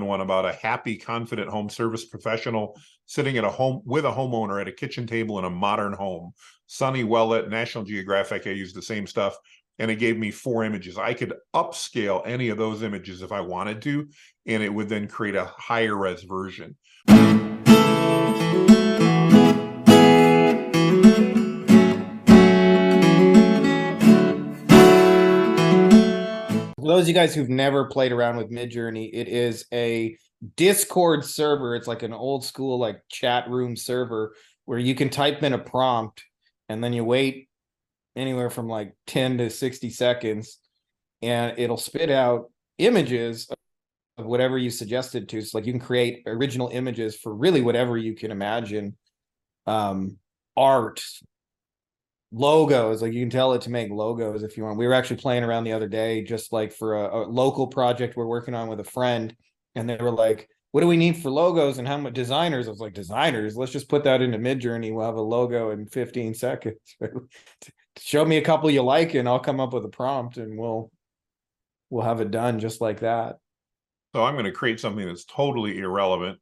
one about a happy, confident home service professional sitting at a home with a homeowner at a kitchen table in a modern home. Sunny, well lit, National Geographic. I used the same stuff, and it gave me 4 images. I could upscale any of those images if I wanted to, and it would then create a higher res version. For those of you guys who've never played around with Midjourney, it is a Discord server. It's like an old school like chat room server where you can type in a prompt and then you wait anywhere from like 10 to 60 seconds and it'll spit out images of whatever you suggested to. So like you can create original images for really whatever you can imagine. Art, logos, like you can tell it to make logos if you want. We were actually playing around the other day just like for a local project we're working on with a friend, and they were like, what do we need for logos and how much designers? I was like, designers, let's just put that into Midjourney. We'll have a logo in 15 seconds. Show me a couple you like and I'll come up with a prompt and we'll have it done just like that. So I'm going to create something that's totally irrelevant,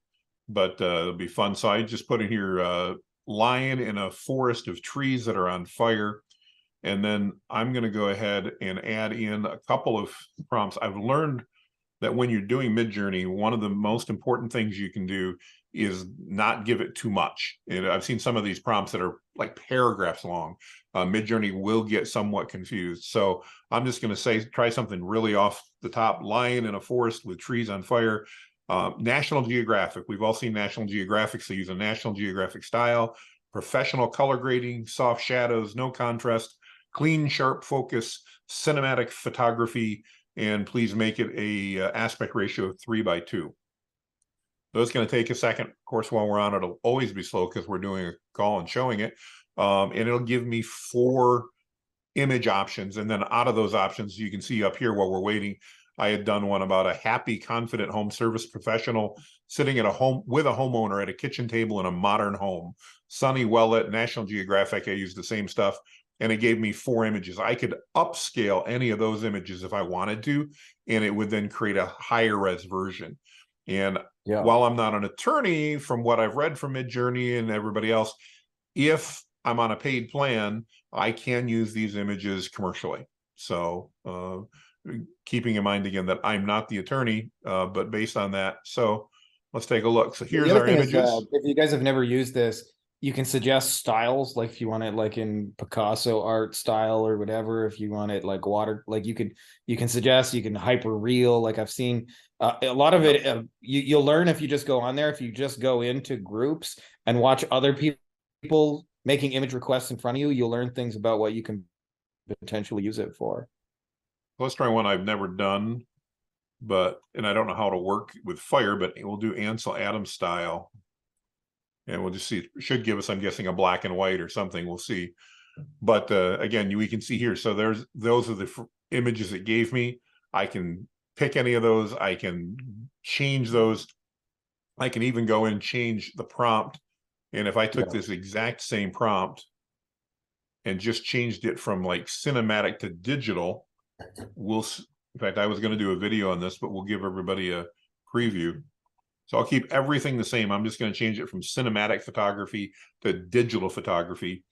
but it'll be fun. So I just put in here lion in a forest of trees that are on fire. And then I'm going to go ahead and add in a couple of prompts. I've learned that when you're doing Midjourney, one of the most important things you can do is not give it too much. And I've seen some of these prompts that are like paragraphs long. Midjourney will get somewhat confused. So I'm just going to try something really off the top. Lion in a forest with trees on fire. National Geographic. We've all seen National Geographic, so use a National Geographic style. Professional color grading, soft shadows, no contrast, clean, sharp focus, cinematic photography, and please make it a aspect ratio of 3:2. So it's going to take a second. Of course, while we're on it, it'll always be slow because we're doing a call and showing it. And it'll give me 4 image options. And then out of those options, you can see up here while we're waiting, I had done one about a happy, confident home service professional sitting at a home with a homeowner at a kitchen table in a modern home. Sunny, well lit, National Geographic. I used the same stuff, and it gave me 4 images. I could upscale any of those images if I wanted to, and it would then create a higher res version. And while I'm not an attorney, from what I've read from Midjourney and everybody else, if I'm on a paid plan, I can use these images commercially. So keeping in mind again that I'm not the attorney, but based on that. So let's take a look. So here's our images. If you guys have never used this, you can suggest styles, like if you want it like in Picasso art style or whatever. If you want it like water, like you can suggest, you can hyper real. Like I've seen a lot of it. You'll learn if you just go on there. If you just go into groups and watch other people making image requests in front of you, you'll learn things about what you can potentially use it for. Let's try one I've never done, and I don't know how to work with fire, but we'll do Ansel Adams style. And we'll just see, it should give us, I'm guessing, a black and white or something. We'll see. But again, we can see here. So those are the images it gave me. I can pick any of those. I can change those. I can even go in and change the prompt. And if I took this exact same prompt and just changed it from like cinematic to digital, in fact, I was going to do a video on this, but we'll give everybody a preview. So I'll keep everything the same. I'm just going to change it from cinematic photography to digital photography.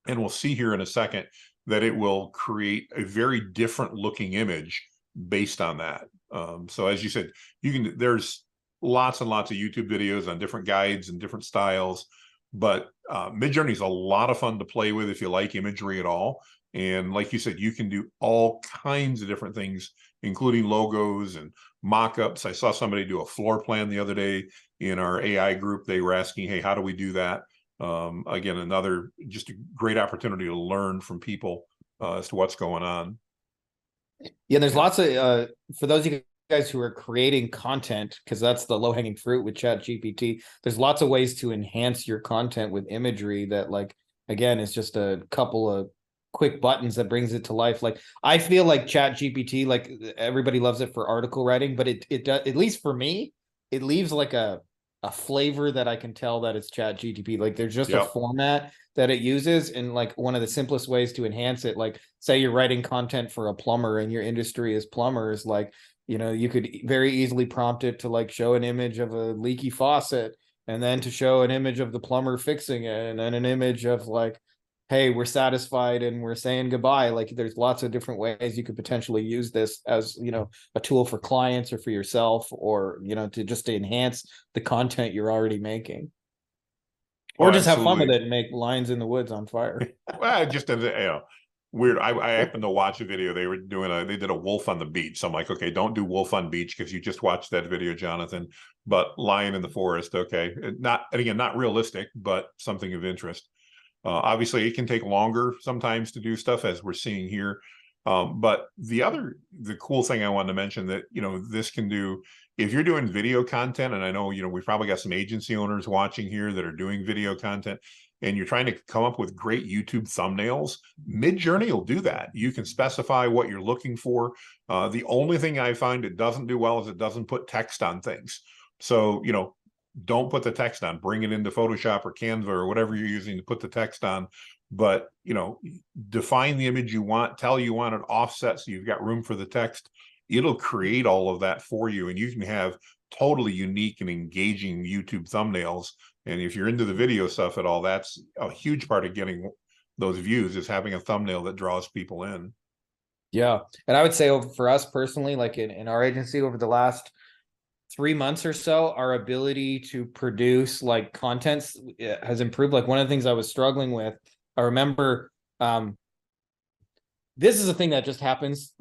And we'll see here in a second that it will create a very different looking image based on that. So as you said, there's lots and lots of YouTube videos on different guides and different styles, but Midjourney is a lot of fun to play with if you like imagery at all. And like you said, you can do all kinds of different things, including logos and mock-ups. I saw somebody do a floor plan the other day in our AI group. They were asking, hey, how do we do that? Again, just a great opportunity to learn from people as to what's going on. Yeah, there's lots of, for those of you guys who are creating content, because that's the low-hanging fruit with ChatGPT, there's lots of ways to enhance your content with imagery that, like, again, it's just a couple of quick buttons that brings it to life. Like I feel like ChatGPT, like everybody loves it for article writing, but it does, at least for me, it leaves like a flavor that I can tell that it's ChatGPT. Like there's just a format that it uses, and like one of the simplest ways to enhance it, like say you're writing content for a plumber and your industry is plumbers, like You know, you could very easily prompt it to like show an image of a leaky faucet, and then to show an image of the plumber fixing it, and then an image of like, hey, we're satisfied and we're saying goodbye. Like there's lots of different ways you could potentially use this as, you know, a tool for clients or for yourself, or, you know, to just to enhance the content you're already making. Oh, Or just have fun with absolutely. it and make lines in the woods on fire. Well, just as weird. I happened to watch a video. They did a wolf on the beach. So I'm like, okay, don't do wolf on beach because you just watched that video, Jonathan. But lion in the forest, okay. Not, and again, not realistic, but something of interest. Obviously, it can take longer sometimes to do stuff, as we're seeing here. But the cool thing I wanted to mention that, this can do, if you're doing video content, and I know, we've probably got some agency owners watching here that are doing video content, and you're trying to come up with great YouTube thumbnails, Midjourney will do that. You can specify what you're looking for. The only thing I find it doesn't do well is it doesn't put text on things. So, don't put the text on, bring it into Photoshop or Canva or whatever you're using to put the text on. But, define the image you want, tell you want it offset so you've got room for the text. It'll create all of that for you, and you can have totally unique and engaging YouTube thumbnails. And if you're into the video stuff at all, that's a huge part of getting those views, is having a thumbnail that draws people in. Yeah. And I would say for us personally, like in our agency over the last 3 months or so, our ability to produce like contents has improved. Like one of the things I was struggling with, I remember this is a thing that just happens.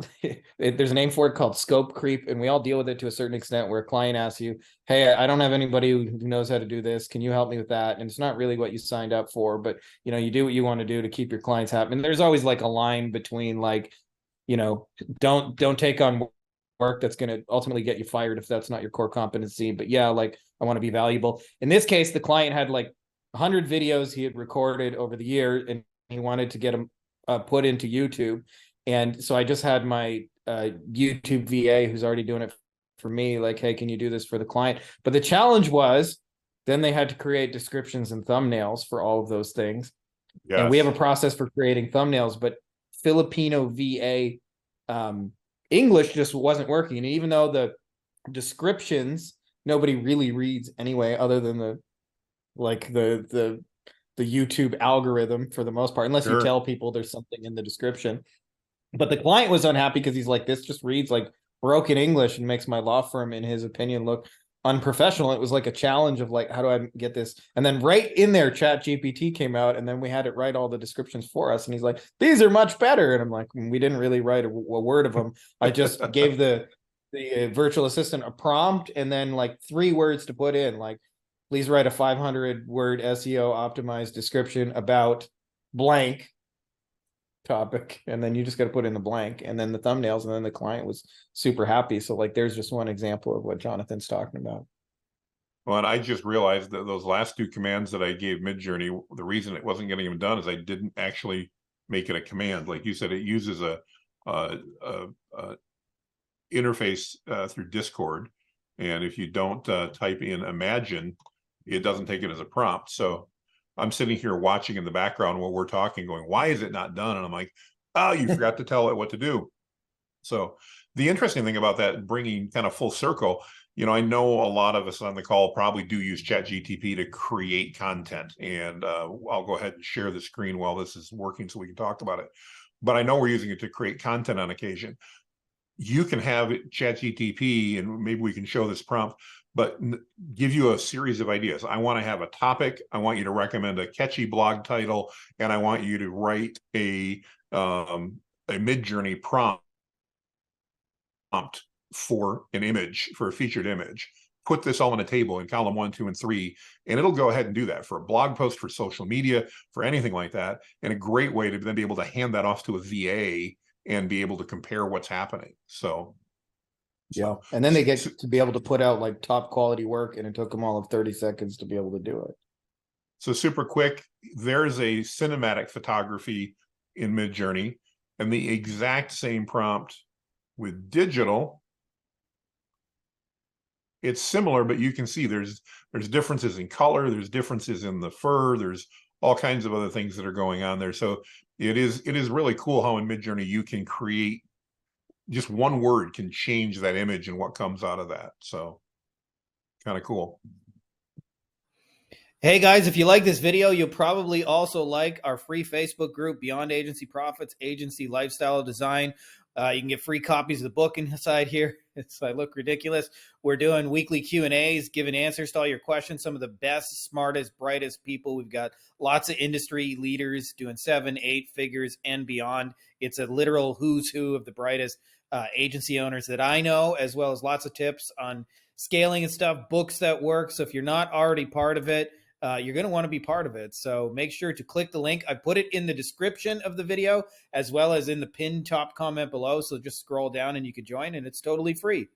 There's a name for it called scope creep, and we all deal with it to a certain extent, where a client asks you, hey, I don't have anybody who knows how to do this. Can you help me with that? And it's not really what you signed up for, but you do what you want to do to keep your clients happy. And there's always like a line between like, don't take on work that's going to ultimately get you fired if that's not your core competency. But yeah, like I want to be valuable. In this case, the client had like 100 videos he had recorded over the year, and he wanted to get them put into YouTube. And so I just had my YouTube VA who's already doing it for me, like, hey, can you do this for the client? But the challenge was then they had to create descriptions and thumbnails for all of those things. Yes. And we have a process for creating thumbnails, but Filipino VA English just wasn't working. And even though the descriptions nobody really reads anyway, other than the YouTube algorithm for the most part, unless you tell people there's something in the description. But the client was unhappy because he's like, this just reads like broken English and makes my law firm, in his opinion, look unprofessional. It was like a challenge of like, how do I get this? And then right in there, Chat GPT came out, and then we had it write all the descriptions for us. And he's like, these are much better. And I'm like, we didn't really write a word of them. I just gave the virtual assistant a prompt and then like 3 words to put in, like, please write a 500-word SEO optimized description about blank topic. And then you just got to put in the blank and then the thumbnails, and then the client was super happy. So like, there's just one example of what Jonathan's talking about. Well, and I just realized that those last 2 commands that I gave Midjourney, the reason it wasn't getting them done is I didn't actually make it a command. Like you said, it uses a interface through Discord. And if you don't type in imagine, it doesn't take it as a prompt. So I'm sitting here watching in the background while we're talking, going, why is it not done? And I'm like, oh, you forgot to tell it what to do. So the interesting thing about that, bringing kind of full circle, I know a lot of us on the call probably do use ChatGPT to create content. And I'll go ahead and share the screen while this is working so we can talk about it. But I know we're using it to create content on occasion. You can have ChatGPT, and maybe we can show this prompt, but give you a series of ideas. I want to have a topic. I want you to recommend a catchy blog title, and I want you to write a Midjourney prompt for an image, for a featured image. Put this all on a table in column 1, 2, and 3, and it'll go ahead and do that for a blog post, for social media, for anything like that. And a great way to then be able to hand that off to a VA and be able to compare what's happening. So yeah, and then they get to be able to put out like top quality work, and it took them all of 30 seconds to be able to do it. So super quick, there's a cinematic photography in Midjourney, and the exact same prompt with digital. It's similar, but you can see there's differences in color, there's differences in the fur, there's all kinds of other things that are going on there. So it is really cool how in Midjourney you can create just one word can change that image and what comes out of that. So kind of cool. Hey guys, if you like this video, you'll probably also like our free Facebook group, Beyond Agency Profits, Agency Lifestyle Design. You can get free copies of the book inside here. I look ridiculous. We're doing weekly Q&As, giving answers to all your questions. Some of the best, smartest, brightest people. We've got lots of industry leaders doing 7, 8 figures and beyond. It's a literal who's who of the brightest agency owners that I know, as well as lots of tips on scaling and stuff, books that work. So if you're not already part of it, you're going to want to be part of it. So make sure to click the link. I put it in the description of the video as well as in the pinned top comment below. So just scroll down and you can join, and it's totally free.